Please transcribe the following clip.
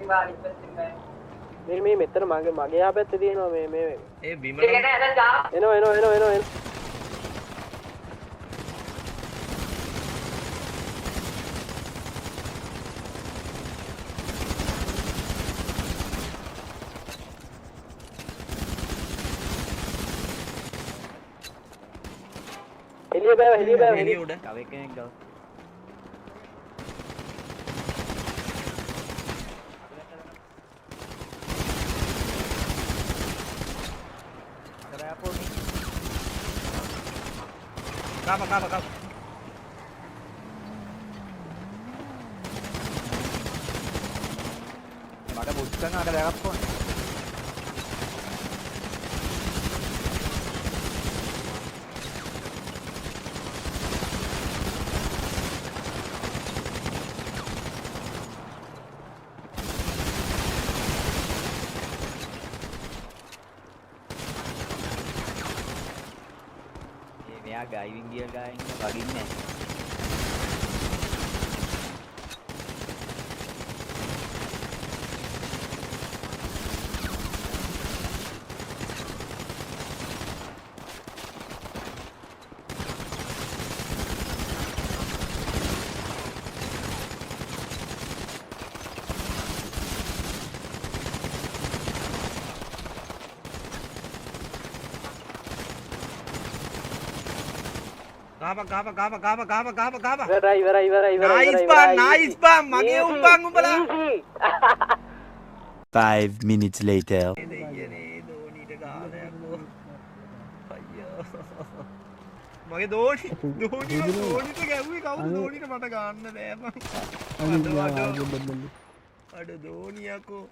මේ මෙතන මගේ ආ පැත්තේ තියෙනවා මේ ඒ බිම එනවා එළිය උඩ තව කෙනෙක් ගාව Kapa. මට බුස්සන් අර දැක්කෝ driving gear guy වගින් නැහැ Gapa. ඉවරයි Nice bang මගේ උඹන් උඹලා 5 minutes later මගේ දෝනිට ගැව්වේ කවුද දෝනිට මට ගන්න බෑ මං අඩ දෝනියකෝ